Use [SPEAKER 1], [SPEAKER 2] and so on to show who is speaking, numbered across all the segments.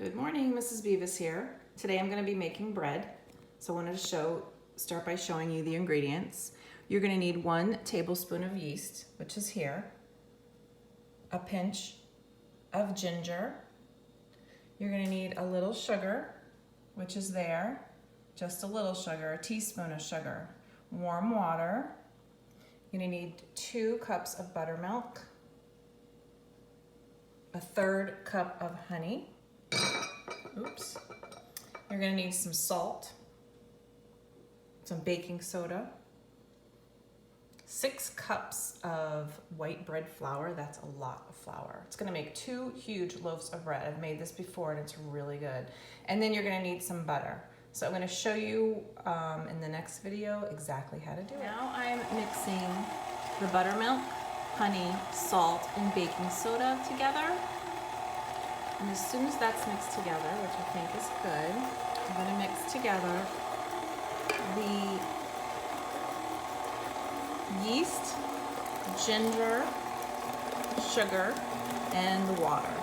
[SPEAKER 1] Good morning, Mrs. Bevis here. Today I'm going to be making bread. So I wanted to start by showing you the ingredients. You're going to need 1 tablespoon of yeast, which is here, a pinch of ginger. You're going to need a little sugar, which is there, just a little sugar, a teaspoon of sugar, warm water. You're going to need 2 cups of buttermilk, a 1/3 cup of honey. Oops. You're going to need some salt, some baking soda, 6 cups of white bread flour. That's a lot of flour. It's going to make 2 huge loaves of bread. I've made this before and it's really good. And then you're going to need some butter. So I'm going to show you in the next video exactly how to do it. Now I'm mixing the buttermilk, honey, salt, and baking soda together. And as soon as that's mixed together, which I think is good, I'm going to mix together the yeast, ginger, sugar, and the water.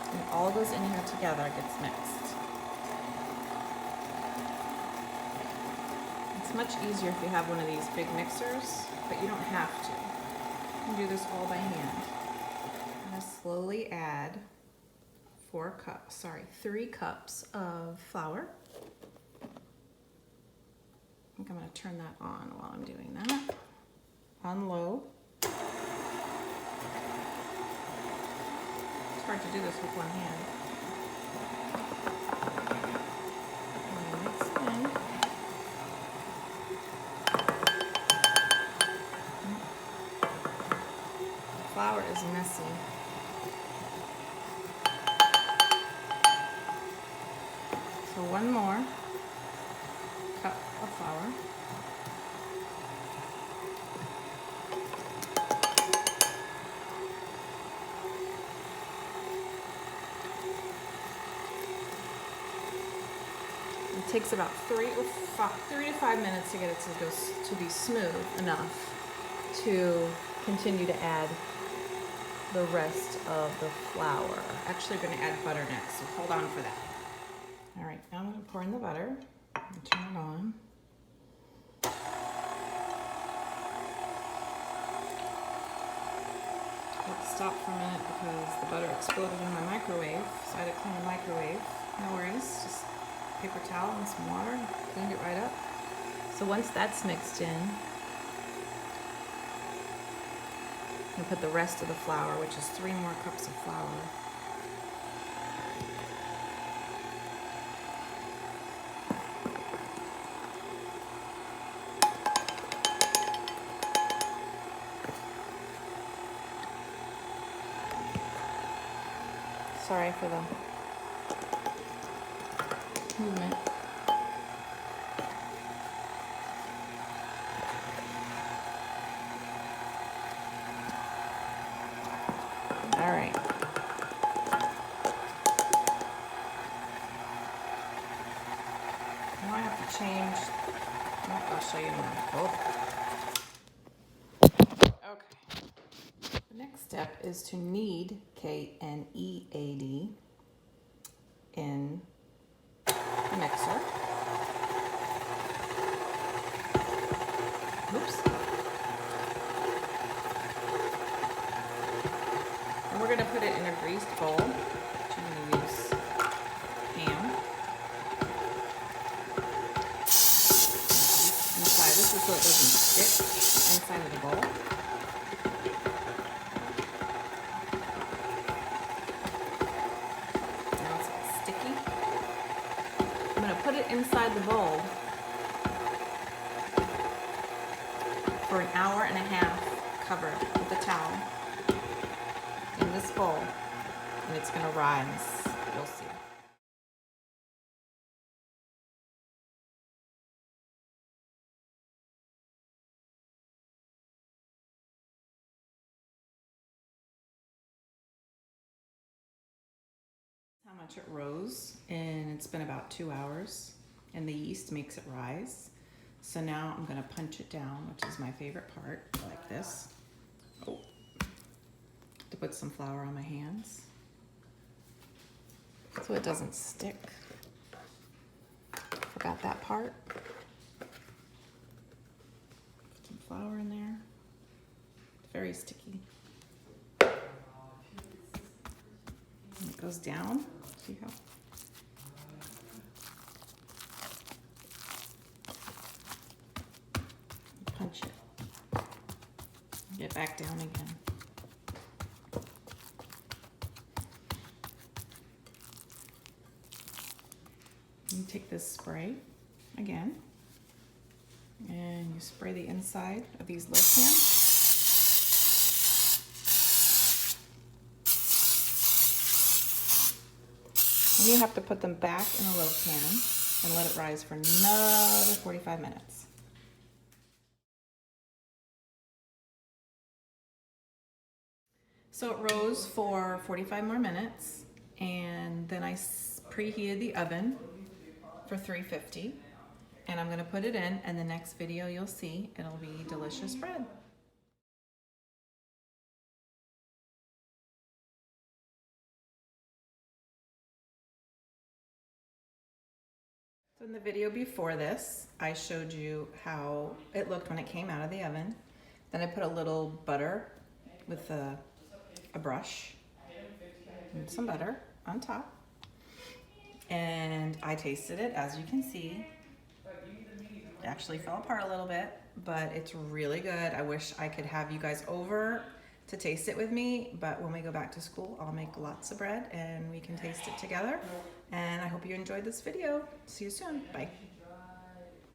[SPEAKER 1] And it all goes in here together, gets mixed. It's much easier if you have one of these big mixers, but you don't have to. You can do this all by hand. I'm going to slowly add 3 cups of flour. I think I'm going to turn that on while I'm doing that. On low. It's hard to do this with one hand. Mix in. The flour is messy. So 1 more cup of flour. It takes about 3 to 5 minutes to get it to be smooth enough to continue to add the rest of the flour. Actually, we're going to add butter next, so hold on for that. All right, now I'm going to pour in the butter and turn it on. I had to stop for a minute because the butter exploded in my microwave, so I had to clean the microwave. No worries, just paper towel and some water, cleaned it right up. So once that's mixed in, I'm going to put the rest of the flour, which is 3 more cups of flour. Sorry for the movement. All right. Now I have to change. I'll show you now. Okay. The next step is to knead, K-N-E-A-D, in the mixer. Oops. And we're going to put it in a greased bowl. I'm going to use ham. Inside, this is so it doesn't stick inside of the bowl. Put it inside the bowl for an hour and a half, covered with a towel in this bowl, and it's going to rise. You'll see. How much it rose, and it's been about 2 hours, and the yeast makes it rise. So now I'm going to punch it down, which is my favorite part, like this. Oh, to put some flour on my hands. so it doesn't stick. Forgot that part. Put some flour in there. It's very sticky. And it goes down. See how? Punch it. Get back down again. You take this spray again, and you spray the inside of these loaf pans. And you have to put them back in a loaf pan and let it rise for another 45 minutes. So it rose for 45 more minutes, and then I preheated the oven for 350, and I'm going to put it in, and the next video you'll see it'll be delicious bread. So in the video before this, I showed you how it looked when it came out of the oven. Then I put a little butter with a brush and some butter on top. And I tasted it, as you can see. It actually fell apart a little bit, but it's really good. I wish I could have you guys over to taste it with me, but when we go back to school, I'll make lots of bread and we can taste it together. And I hope you enjoyed this video. See you soon. Bye.